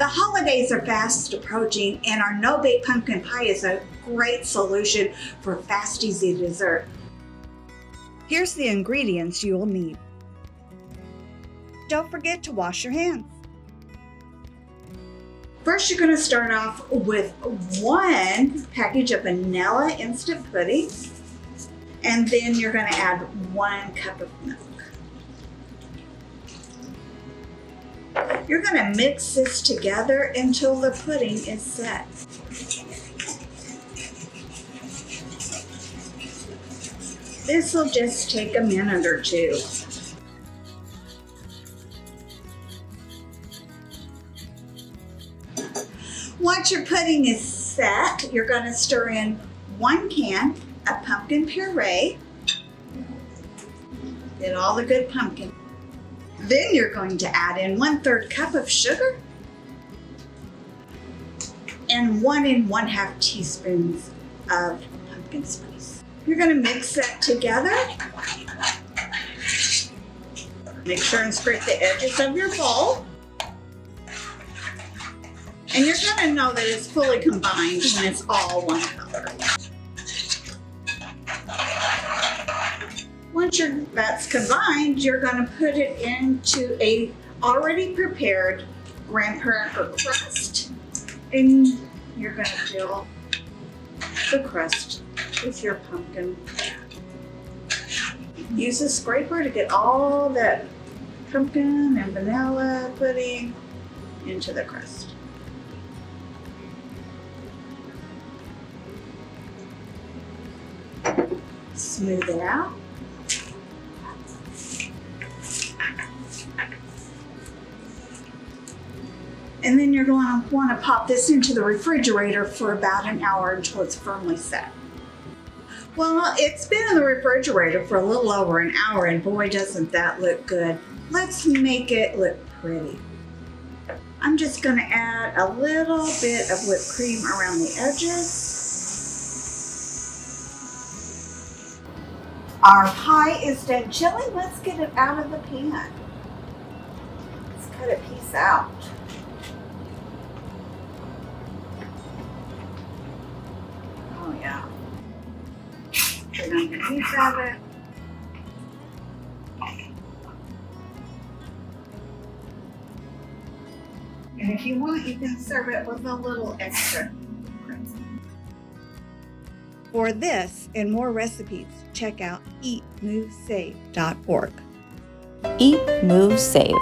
The holidays are fast approaching, and our no-bake pumpkin pie is a great solution for fast, easy dessert. Here's the ingredients you will need. Don't forget to wash your hands. First, you're going to start off with 1 package of vanilla instant pudding, and then you're going to add 1 cup of milk. You're going to mix this together until the pudding is set. This will just take a minute or 2. Once your pudding is set, you're going to stir in 1 can of pumpkin puree. Get all the good pumpkin. Then you're going to add in 1/3 cup of sugar and 1 1/2 teaspoons of pumpkin spice. You're going to mix that together. Make sure and scrape the edges of your bowl. And you're going to know that it's fully combined when it's all one color. Once that's combined, you're going to put it into a already prepared graham cracker crust, and you're going to fill the crust with your pumpkin. Use a scraper to get all that pumpkin and vanilla pudding into the crust. Smooth it out. And then you're going to want to pop this into the refrigerator for about an hour until it's firmly set. Well, it's been in the refrigerator for a little over an hour, and boy, doesn't that look good. Let's make it look pretty. I'm just going to add a little bit of whipped cream around the edges. Our pie is done chilling. Let's get it out of the pan. Let's cut a piece out. Oh yeah. Put on a piece of it. And if you want, you can serve it with a little extra pretzel. For this and more recipes, check out eatmovesave.org. Eat, Move, Save.